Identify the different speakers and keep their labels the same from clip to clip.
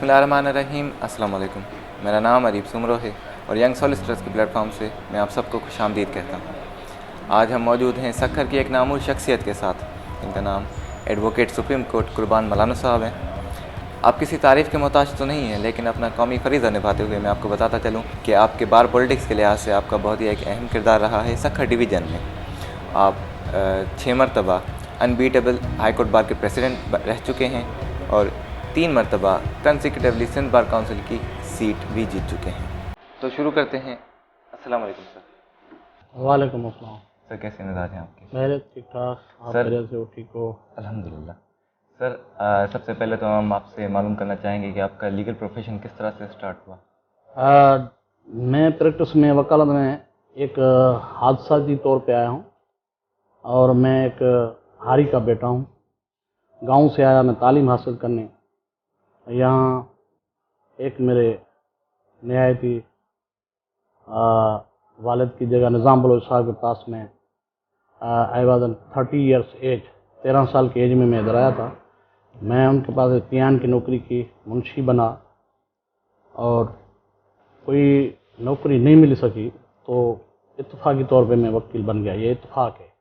Speaker 1: बिस्मिल्लाहिर्रहमानिर्रहीम। अस्सलाम वालेकुम। मेरा नाम अरीब सुमरो है और यंग सॉलिसिटर्स के प्लेटफॉर्म से मैं आप सबको खुशामदीद कहता हूँ। आज हम मौजूद हैं सक्खर की एक नामूर शख्सियत के साथ, जिनका नाम एडवोकेट सुप्रीम कोर्ट कुर्बान मलानो साहब हैं। आप किसी तारीफ़ के मोहताज तो नहीं हैं, लेकिन अपना कौमी फ़रीज़ा निभाते हुए मैं आपको बताता चलूँ कि आपके बार पॉलिटिक्स के लिहाज से आपका बहुत ही एक अहम किरदार रहा है सक्खर डिवीज़न में। आप 6 मरतबा अनबीटेबल हाई कोर्ट बार के प्रेसिडेंट रह चुके हैं और 3 मरतबा कंसेक्यूटिवली सिंध बार काउंसिल की सीट भी जीत चुके हैं। तो शुरू करते हैं। अस्सलाम वालेकुम सर।
Speaker 2: वालेकुम अस्सलाम।
Speaker 1: सर कैसे मिजाज हैं आपके?
Speaker 2: मेरे ठीक ठाक। आप
Speaker 1: सर
Speaker 2: मेरे से ठीक हो?
Speaker 1: अल्हम्दुलिल्लाह। सर सबसे पहले तो हम आपसे मालूम करना चाहेंगे कि आपका लीगल प्रोफेशन किस तरह से स्टार्ट हुआ?
Speaker 2: मैं प्रैक्टिस में वकालत में एक हादसाती तौर पे आया हूँ और मैं एक हारी का बेटा हूँ। गांव से आया मैं तालीम हासिल करने। यहाँ एक मेरे निहायती वालिद की जगह निज़ाम बलोच साहब के पास में आई वॉज 30 ईयर्स एज, 13 साल की एज में मैं इधर आया था। मैं उनके पास इत्तियान की नौकरी की, मुंशी बना और कोई नौकरी नहीं मिल सकी तो इत्तफाकी तौर पे मैं वकील बन गया। ये इत्तफाक है,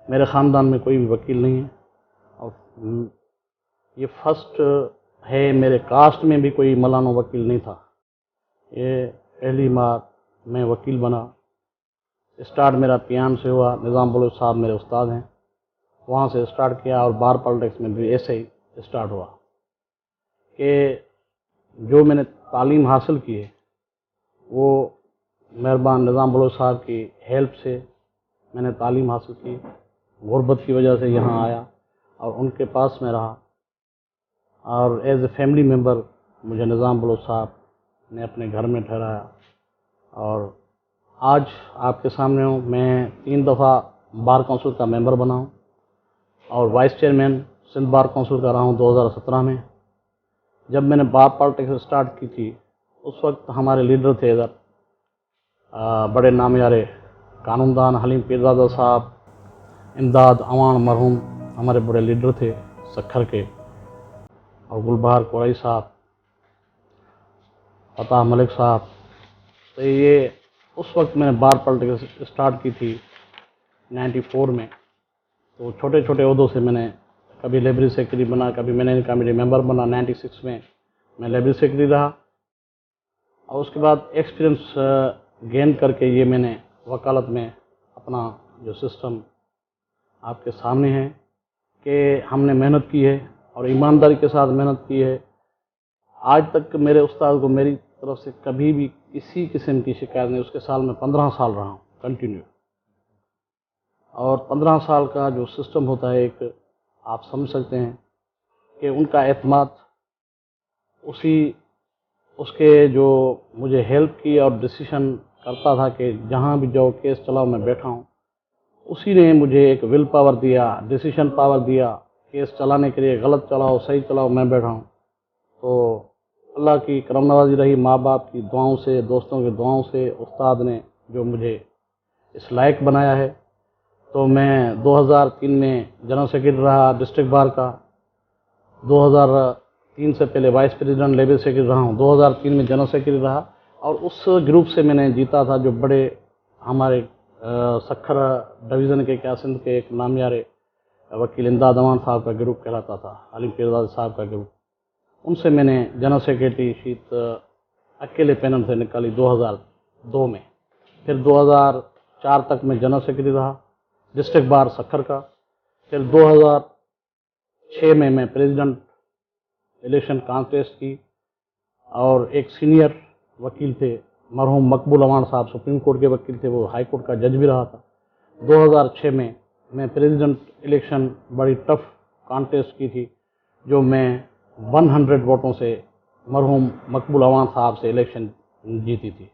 Speaker 2: मेरे ख़ानदान में कोई भी वकील नहीं है और ये फर्स्ट है। मेरे कास्ट में भी कोई मलानो वकील नहीं था। ये पहली बार मैं वकील बना। स्टार्ट मेरा पियान से हुआ। निज़ाम बलोच साहब मेरे उस्ताद हैं, वहाँ से स्टार्ट किया और बार पॉलिटिक्स में भी ऐसे ही स्टार्ट हुआ कि जो मैंने तालीम हासिल की है वो मेहरबान निज़ाम बलोच साहब की हेल्प से मैंने तालीम हासिल की। गुर्बत की वजह से यहाँ आया और उनके पास में रहा और एज ए फैमिली मेम्बर मुझे निज़ाम बलोच साहब ने अपने घर में ठहराया और आज आपके सामने हूँ। मैं 3 दफ़ा बार काउंसिल का मेंबर बना हूँ और vice chairman Sindh bar council का रहा हूँ 2017 में। जब मैंने बार पॉलिटिक्स स्टार्ट की थी उस वक्त हमारे लीडर थे इधर बड़े नामयारे कानूनदान हलीम पीरजादा साहब, इमदाद अवान मरहूम हमारे बड़े लीडर थे सक्खर के, और गुलबहार कुरैशी साहब, फताह मलिक साहब। तो ये उस वक्त मैंने बार पॉलिटिक्स स्टार्ट की थी 94 में। तो छोटे छोटे ओहदों से मैंने कभी लाइब्रेरी सेक्रेटरी बना, कभी मैनेजिंग कमेटी मेंबर बना। 96 में मैं लाइब्रेरी सेक्रेटरी रहा और उसके बाद एक्सपीरियंस गेन करके ये मैंने वकालत में अपना जो सिस्टम आपके सामने है कि हमने मेहनत की है और ईमानदारी के साथ मेहनत की है। आज तक मेरे उस्ताद को मेरी तरफ से कभी भी किसी किस्म की शिकायत नहीं। उसके साल में 15 साल रहा हूँ कंटिन्यू, और 15 साल का जो सिस्टम होता है एक, आप समझ सकते हैं कि उनका एतमाद उसके जो मुझे हेल्प की और डिसीजन करता था कि जहाँ भी जाओ केस चलाओ मैं बैठा हूँ, उसी ने मुझे एक विल पावर दिया, डिसीजन पावर दिया केस चलाने के लिए। गलत चलाओ सही चलाओ मैं बैठा हूँ। तो अल्लाह की करम नवाजी रही, माँ बाप की दुआओं से, दोस्तों की दुआओं से, उस्ताद ने जो मुझे इस लायक बनाया है। तो मैं 2003 में जनरल सेक्रेटरी रहा डिस्ट्रिक्ट बार का। 2003 से पहले वाइस प्रेसिडेंट लेबर सेक्रेटरी रहा हूँ। 2003 में जनरल सेक्रेटरी रहा और उस ग्रुप से मैंने जीता था जो बड़े हमारे सक्खर डिवीज़न के क्या सिंध के एक नामयारे वकील इमदाद अवान साहब का ग्रुप कहलाता था, हलीम पीरजादा साहब का ग्रुप। उनसे मैंने जनरल सेक्रेटरी शीट अकेले पैनल से निकाली 2002 में। फिर 2004 तक मैं जनरल सेक्रेटरी रहा डिस्ट्रिक्ट बार सक्खर का। फिर 2006 में मैं प्रेसिडेंट इलेक्शन कॉन्टेस्ट की और एक सीनियर वकील थे मरहूम मकबूल अवान साहब, सुप्रीम कोर्ट के वकील थे, वो हाई कोर्ट का जज भी रहा था। 2006 में मैं प्रेसिडेंट इलेक्शन बड़ी टफ कॉन्टेस्ट की थी, जो मैं 100 वोटों से मरहूम मकबूल अवान साहब से इलेक्शन जीती थी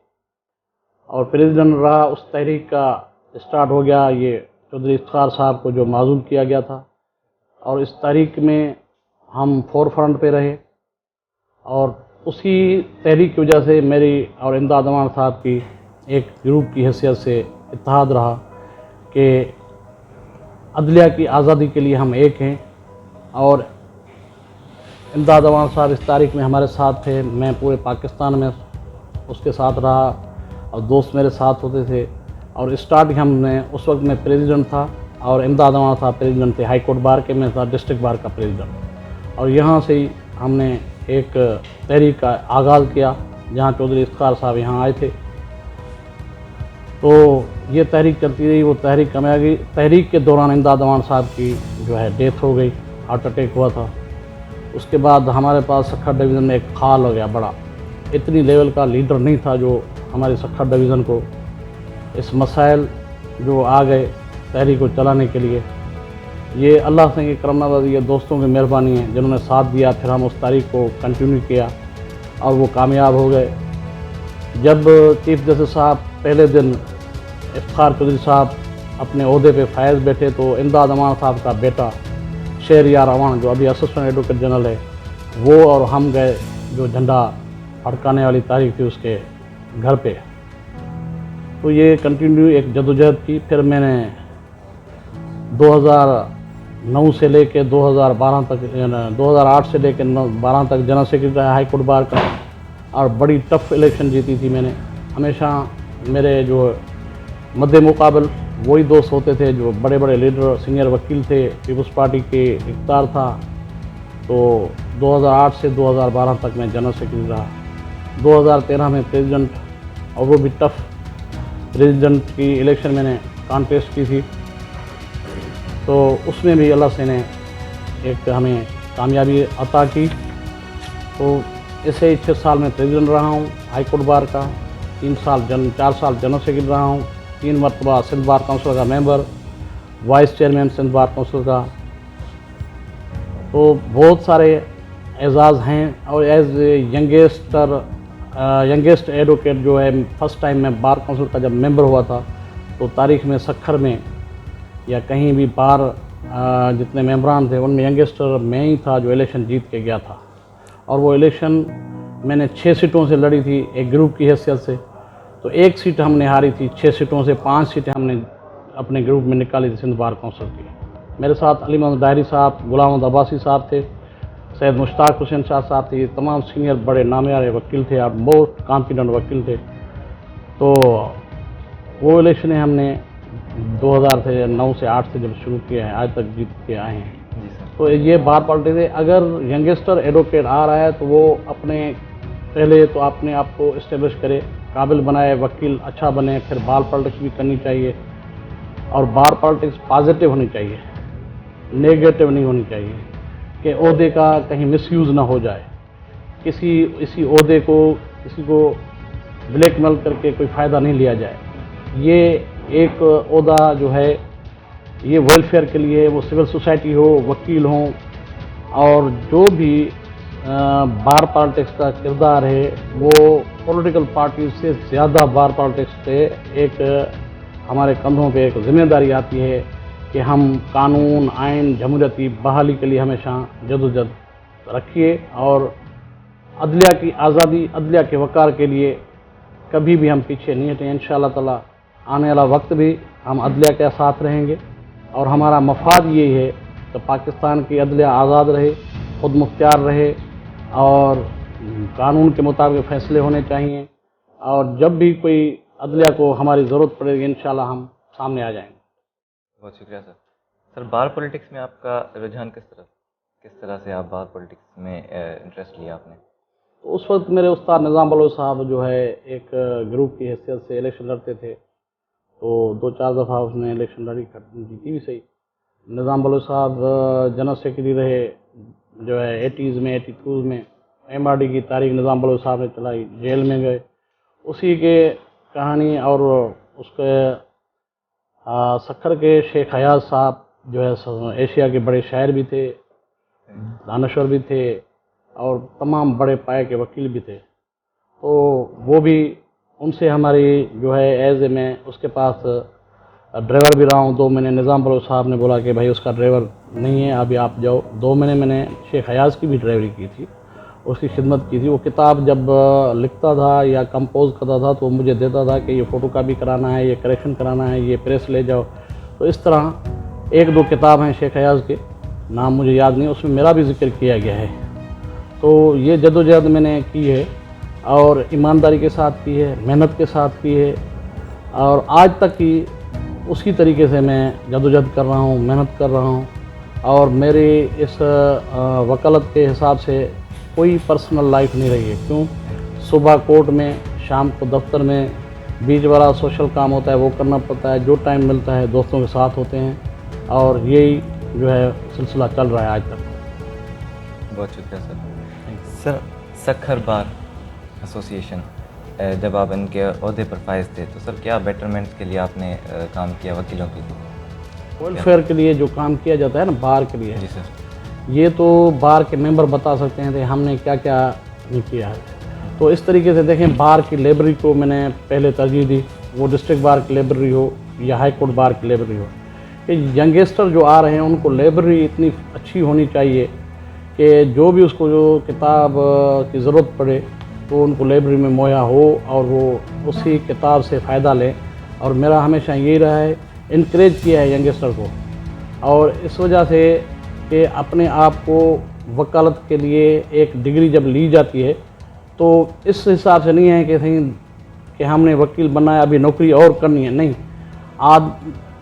Speaker 2: और प्रेसिडेंट रहा। उस तहरीक का स्टार्ट हो गया ये चौधरी इफ्तार साहब को जो माजूल किया गया था, और इस तहरीक में हम फोर फ्रंट पे रहे और उसी तहरीक की वजह से मेरी और इमदाद अवान साहब की एक ग्रुप की हैसियत से इत्तेहाद रहा कि अदलिया की आज़ादी के लिए हम एक हैं और इमदाद अवान साहब इस तारीख में हमारे साथ थे। मैं पूरे पाकिस्तान में उसके साथ रहा और दोस्त मेरे साथ होते थे। और स्टार्ट हमने उस वक्त मैं प्रेसिडेंट था और इमदाद अवान साहब प्रेसिडेंट थे। हाई कोर्ट बार के मैं था डिस्ट्रिक्ट बार का प्रेसिडेंट। और यहाँ से ही हमने एक तहरीक का आगाज़ किया जहाँ चौधरी इफ्तार साहब यहाँ आए थे। तो ये तहरीक चलती रही, वो तहरीक कामयाबी। तहरीक के दौरान इमदाद अवान साहब की जो है डेथ हो गई, हार्ट अटैक हुआ था। उसके बाद हमारे पास सक्खर डिवीज़न में एक खाल हो गया बड़ा। इतनी लेवल का लीडर नहीं था जो हमारे सक्खर डिवीज़न को इस मसाइल जो आ गए तहरीक को चलाने के लिए। ये अल्लाह से की करम नवाज़ी, ये दोस्तों की मेहरबानी है जिन्होंने साथ दिया। फिर हम उस तारीख को कंटिन्यू किया और वो कामयाब हो गए। जब चीफ जस्टिस साहब पहले दिन इफ्तार चौधरी साहब अपने ओहदे पे फायज बैठे तो इमदाद अवान साहब का बेटा शहरयार अवान जो अभी असिस्टेंट एडवोकेट जनरल है, वो और हम गए जो झंडा फड़काने वाली तारीख थी उसके घर पे। तो ये कंटिन्यू एक जदोजहद की। फिर मैंने 2009 से लेके 2012 तक 2008 से लेकर 12 तक जनरल सेक्रेटरी रहा हाई कोर्ट बार का और बड़ी टफ इलेक्शन जीती थी मैंने। हमेशा मेरे जो मद्दे मुकाबल वही दोस्त होते थे जो बड़े बड़े लीडर सीनियर वकील थे। पीपल्स पार्टी के इफ्तार था। तो 2008 से 2012 तक मैं जनरल सेक्रेटरी रहा। 2013 में प्रेसिडेंट, और वो भी टफ प्रेसिडेंट की इलेक्शन मैंने कॉन्टेस्ट की थी। तो उसमें भी अल्लाह से ने एक हमें कामयाबी अता की। तो ऐसे ही 6 साल में प्रेसिडेंट रहा हूँ हाई कोर्ट बार का, 4 साल जनरल सेक्रेटरी रहा हूँ, 3 मरतबा सिंध बार काउंसिल का member, vice chairman Sindh bar council का। तो बहुत सारे एजाज़ हैं। और एज यंगेस्ट एडवोकेट जो है, फर्स्ट टाइम मैं बार काउंसिल का जब मेंबर हुआ था तो तारीख़ में सक्खर में या कहीं भी बार जितने मेंबरान थे उनमें यंगेस्टर मैं ही था जो इलेक्शन जीत के गया था। और वो इलेक्शन मैंने 6 सीटों से लड़ी थी एक ग्रुप की हैसियत से। तो 1 सीट हमने हारी थी, 6 सीटों से 5 सीटें हमने अपने ग्रुप में निकाली थी सिंध बार काउंसिल की। मेरे साथ अली मोहम्मद डायरी साहब, गुलाम मोहम्मद अब्बासी साहब थे, सैयद मुश्ताक हुसैन शाह साहब थे। तमाम सीनियर बड़े नामयार वकील थे और बहुत कॉन्फिडेंट वकील थे। तो वो इलेक्शनें हमने 2009 से 8 से जब शुरू किया है आज तक जीत के आए हैं। तो ये बार पॉलिटिक्स है। अगर यंगस्टर एडवोकेट आ रहा है तो वो अपने पहले तो अपने आप को इस्टेब्लिश करे, काबिल बनाए, वकील अच्छा बने, फिर बार पॉलिटिक्स भी करनी चाहिए। और बार पॉलिटिक्स पॉजिटिव होनी चाहिए, नेगेटिव नहीं होनी चाहिए कि ओहदे का कहीं मिसयूज़ ना हो जाए, इसी ओहदे को किसी को ब्लैकमेल करके कोई फ़ायदा नहीं लिया जाए। ये एक ओहदा जो है ये वेलफेयर के लिए, वो सिविल सोसाइटी हो, वकील हों, और जो भी बार पॉलिटिक्स का किरदार है वो पॉलिटिकल पार्टी से ज़्यादा बार पॉलिटिक्स पे एक हमारे कंधों पे एक जिम्मेदारी आती है कि हम कानून, आइन, जमहूरियती बहाली के लिए हमेशा जदोजहद रखिए। और अदलिया की आज़ादी, अदलिया के वक़ार के लिए कभी भी हम पीछे नहीं हटें। इंशाअल्लाह ताला आने वाला वक्त भी हम अदलिया के साथ रहेंगे। और हमारा मफाद ये है कि पाकिस्तान की अदलिया आज़ाद रहे, खुद मुख्तियार रहे और कानून के मुताबिक फ़ैसले होने चाहिए। और जब भी कोई अदलिया को हमारी ज़रूरत पड़ेगी इंशाअल्लाह हम सामने आ जाएंगे।
Speaker 1: बहुत शुक्रिया सर। सर, बार पॉलिटिक्स में आपका रुझान किस तरह से आप बार पॉलिटिक्स में इंटरेस्ट लिया आपने?
Speaker 2: तो उस वक्त मेरे उस्ताद निज़ाम बलोच साहब जो है एक ग्रुप की हैसियत से इलेक्शन लड़ते थे। तो 2-4 दफ़ा उसने इलेक्शन लड़ी, जीती भी सही। निज़ाम बलोच साहब जनरल सेक्रेटरी रहे जो है 80s में, 82 में। MRD की तारीख निज़ाम बलोच साहब ने चलाई, जेल में गए। उसी के कहानी। और उसके सक्खर के शेख हयाज साहब जो है एशिया के बड़े शायर भी थे, दानश्वर भी थे और तमाम बड़े पाए के वकील भी थे। तो वो भी, उनसे हमारी जो है एज ए मैं उसके पास ड्राइवर भी रहा हूँ 2 महीने। निज़ाम बलोच साहब ने बोला कि भाई उसका ड्राइवर नहीं है, अभी आप जाओ। 2 महीने मैंने शेख हयाज की भी ड्राइवरी की थी, उसकी खिदमत की थी। वो किताब जब लिखता था या कंपोज करता था तो मुझे देता था कि ये फ़ोटो कापी कराना है, ये करेक्शन कराना है, ये प्रेस ले जाओ। तो इस तरह 1-2 किताब हैं शेख हयाज के, नाम मुझे याद नहीं, उसमें मेरा भी जिक्र किया गया है। तो ये जद्दोजहद मैंने की है और ईमानदारी के साथ की है, मेहनत के साथ की है और आज तक की उसी तरीके से मैं जद्दोजहद कर रहा हूँ, मेहनत कर रहा हूँ। और मेरी इस वकालत के हिसाब से कोई पर्सनल लाइफ नहीं रही है। क्यों? सुबह कोर्ट में, शाम को दफ्तर में, बीच वाला सोशल काम होता है वो करना पड़ता है, जो टाइम मिलता है दोस्तों के साथ होते हैं और यही जो है सिलसिला चल रहा है आज तक।
Speaker 1: बहुत शुक्रिया sir. Sir, Sukkur bar association, जब आप इनके ओहदे पर फाइज थे तो सर क्या बेटरमेंट के लिए आपने काम किया वकीलों के लिए?
Speaker 2: वेलफेयर के लिए जो काम किया जाता है ना बार के लिए,
Speaker 1: जी सर।
Speaker 2: ये तो बार के मेंबर बता सकते हैं कि हमने क्या क्या नहीं किया है। तो इस तरीके से देखें, बार की लाइब्रेरी को मैंने पहले तरजीह दी, वो डिस्ट्रिक्ट बार की लाइब्रेरी हो या हाई कोर्ट बार की लाइब्रेरी हो। कि यंगस्टर जो आ रहे हैं उनको लाइब्रेरी इतनी अच्छी होनी चाहिए कि जो भी उसको जो किताब की ज़रूरत पड़े तो उनको लाइब्रेरी में मुहैया हो और वो उसी किताब से फ़ायदा लें। और मेरा हमेशा यही रहा है, इनक्रेज किया है यंगस्टर को। और इस वजह से कि अपने आप को वकालत के लिए एक डिग्री जब ली जाती है तो इस हिसाब से नहीं है कि हमने वकील बनाया अभी नौकरी और करनी है, नहीं। आज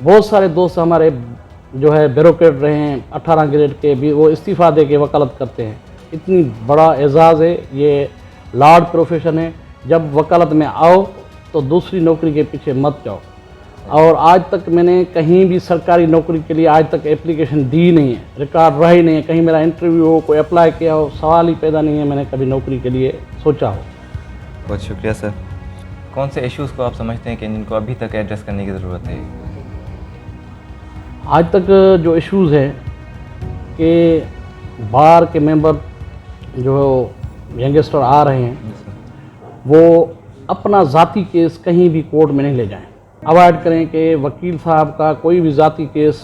Speaker 2: बहुत सारे दोस्त हमारे जो है ब्यूरोक्रेट रहे हैं 18 ग्रेड के भी, वो इस्तीफ़ा दे के वकालत करते हैं। इतनी बड़ा एजाज़ है, ये लार्ड प्रोफेशन है। जब वकालत में आओ तो दूसरी नौकरी के पीछे मत जाओ। और आज तक मैंने कहीं भी सरकारी नौकरी के लिए आज तक एप्लीकेशन दी नहीं है, रिकॉर्ड रहा ही नहीं है। कहीं मेरा इंटरव्यू हो, कोई अप्लाई किया हो, सवाल ही पैदा नहीं है मैंने कभी नौकरी के लिए सोचा हो।
Speaker 1: बहुत शुक्रिया सर। कौन से इश्यूज़ को आप समझते हैं कि जिनको अभी तक एड्रेस करने की ज़रूरत है?
Speaker 2: आज तक जो इश्यूज़ हैं कि बार के मेंबर जो यंगस्टर आ रहे हैं वो अपना ज़ाती केस कहीं भी कोर्ट में नहीं ले जाएं। अवॉइड करें कि वकील साहब का कोई भी ज़ाती केस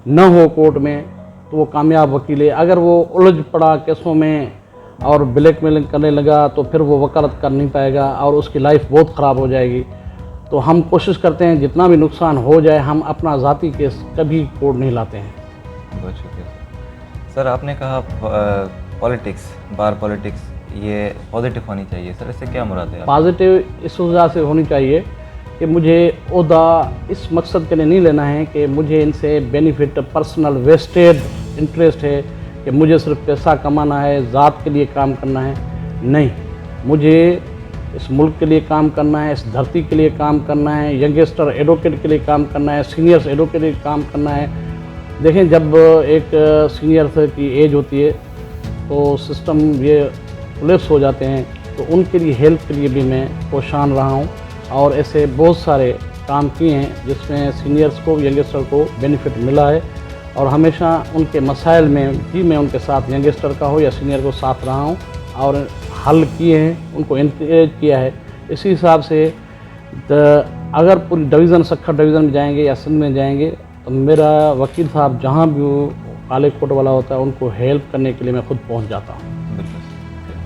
Speaker 2: न हो कोर्ट में तो वो कामयाब वकील है। अगर वो उलझ पड़ा केसों में और ब्लैकमेलिंग करने लगा तो फिर वो वकालत कर नहीं पाएगा और उसकी लाइफ बहुत ख़राब हो जाएगी। तो हम कोशिश करते हैं जितना भी नुकसान हो जाए हम अपना ज़ाती केस कभी कोर्ट नहीं लाते हैं।
Speaker 1: बहुत शुक्रिया सर। सर, आपने कहा पॉलिटिक्स, बार पॉलिटिक्स ये पॉजिटिव होनी चाहिए। सर, इससे क्या मुराद है?
Speaker 2: पॉजिटिव इस वजह से होनी चाहिए कि मुझे ओहदा इस मकसद के लिए नहीं लेना है कि मुझे इनसे बेनिफिट, पर्सनल वेस्टेड इंटरेस्ट है कि मुझे सिर्फ पैसा कमाना है, ज़ात के लिए काम करना है। नहीं, मुझे इस मुल्क के लिए काम करना है, इस धरती के लिए काम करना है, यंगस्टर एडवोकेट के लिए काम करना है, सीनियर्स एडवोकेट के लिए काम करना है। देखें, जब एक सीनियर की एज होती है तो सिस्टम ये कोलैप्स हो जाते हैं, तो उनके लिए हेल्प के लिए भी मैं कोशान रहा हूँ और ऐसे बहुत सारे काम किए हैं जिसमें सीनियर्स को, यंगस्टर को बेनिफिट मिला है। और हमेशा उनके मसाइल में भी मैं उनके साथ, यंगस्टर का हो या सीनियर को, साथ रहा हूँ और हल किए हैं, उनको इंकरेज किया है। इसी हिसाब से अगर पूरी डिवीज़न, सक्खर डिवीज़न में जाएंगे या सिंध में जाएंगे तो मेरा वकील साहब जहाँ भी वो काले कोट वाला होता है उनको हेल्प करने के लिए मैं खुद पहुँच जाता हूँ।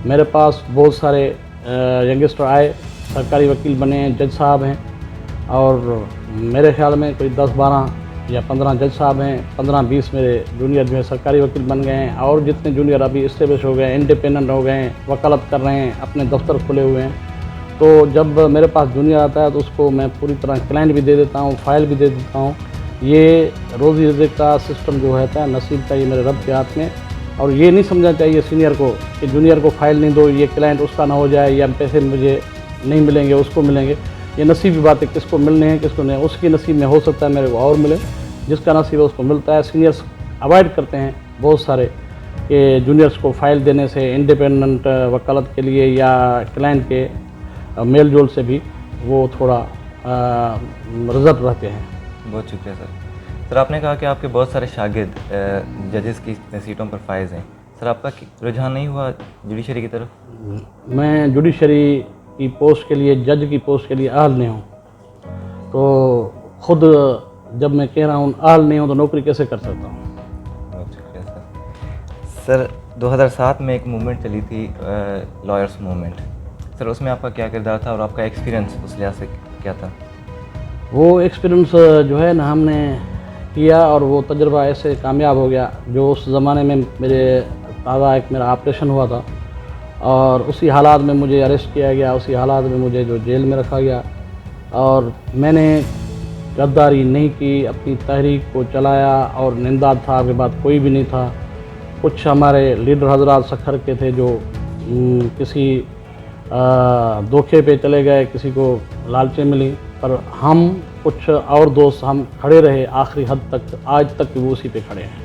Speaker 2: मेरे पास बहुत सारे यंगस्टर आए, सरकारी वकील बने, जज साहब हैं और मेरे ख्याल में कोई 10-12 या 15 जज साहब हैं, 15-20 मेरे जूनियर जो है सरकारी वकील बन गए हैं और जितने जूनियर अभी इस्टेब्लिश हो गए, इंडिपेंडेंट हो गए हैं, वकालत कर रहे हैं, अपने दफ्तर खुले हुए हैं। तो जब मेरे पास जूनियर आता है तो उसको मैं पूरी तरह क्लाइंट भी दे देता हूँ, फ़ाइल भी दे देता हूँ। ये रोज़ी रिज़्क़ का सिस्टम जो होता है, नसीब का, ये मेरे रब के हाथ में। और ये नहीं समझना चाहिए सीनियर को कि जूनियर को फ़ाइल नहीं दो, ये क्लाइंट उसका ना हो जाए या पैसे मुझे नहीं मिलेंगे, उसको मिलेंगे। ये नसीब की बात है, किसको मिलने हैं किसको नहीं। उसकी नसीब में हो सकता है मेरे को और मिले, जिसका नसीब है उसको मिलता है। सीनियर्स अवॉइड करते हैं बहुत सारे कि जूनियर्स को फ़ाइल देने से, इंडिपेंडेंट वकालत के लिए या क्लाइंट के मेल जोल से भी वो थोड़ा रिजर्व रहते हैं।
Speaker 1: बहुत शुक्रिया सर। सर, आपने कहा कि आपके बहुत सारे शागिर्द जजेस की सीटों पर फाइज हैं। सर, आपका रुझान नहीं हुआ जुडिशरी की तरफ?
Speaker 2: मैं जुडिशरी की पोस्ट के लिए, जज की पोस्ट के लिए अहल नहीं हूँ। तो ख़ुद जब मैं कह रहा हूँ अहल नहीं हूँ तो नौकरी कैसे कर सकता हूँ?
Speaker 1: बहुत शुक्रिया सर। सर, 2007 में एक मूवमेंट चली थी, लॉयर्स मूवमेंट। सर, उसमें आपका क्या किरदार था और आपका एक्सपीरियंस उस लिहाज से क्या था?
Speaker 2: वो एक्सपीरियंस जो है ना हमने किया और वो तजुर्बा ऐसे कामयाब हो गया जो उस ज़माने में मेरे ताज़ा एक मेरा ऑपरेशन हुआ था और उसी हालात में मुझे अरेस्ट किया गया, उसी हालात में मुझे जो जेल में रखा गया। और मैंने गद्दारी नहीं की, अपनी तहरीक को चलाया और निंदा साहब के बाद कोई भी नहीं था। कुछ हमारे लीडर हजरात सखर के थे जो किसी धोखे पे चले गए, किसी को लालचें मिली, पर हम कुछ और दोस्त हम खड़े रहे आखिरी हद तक, आज तक वो उसी पे खड़े हैं।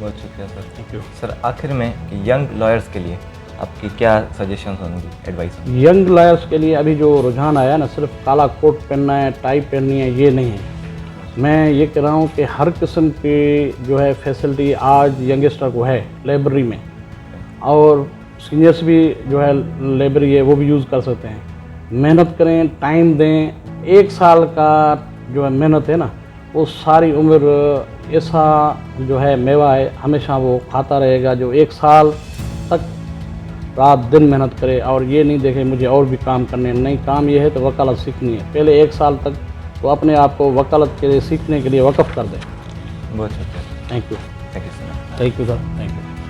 Speaker 1: बहुत शुक्रिया सर।
Speaker 2: थैंक यू
Speaker 1: सर, आखिर में यंग लॉयर्स के लिए आपकी क्या सजेशन होंगी, एडवाइस?
Speaker 2: यंग लॉयर्स के लिए अभी जो रुझान आया ना, सिर्फ काला कोट पहनना है, टाई पहननी है, ये नहीं है। मैं ये कह रहा हूँ कि हर किस्म की जो है फैसिलिटी आज यंगस्टर को है लाइब्रेरी में, और सीनियर्स भी जो है लाइब्रेरी है वो भी यूज़ कर सकते हैं। मेहनत करें, टाइम दें। 1 साल का जो है मेहनत है ना, वो सारी उम्र ऐसा जो है मेवा है, हमेशा वो खाता रहेगा। जो 1 साल तक रात दिन मेहनत करे और ये नहीं देखे मुझे और भी काम करने, नहीं, काम ये है तो वकालत सीखनी है। पहले 1 साल तक वो अपने आप को वकालत के लिए सीखने के लिए वक़्फ़ कर दें।
Speaker 1: बहुत शुक्रिया।
Speaker 2: Thank you.
Speaker 1: Thank you sir.
Speaker 2: Thank you sir. Thank you.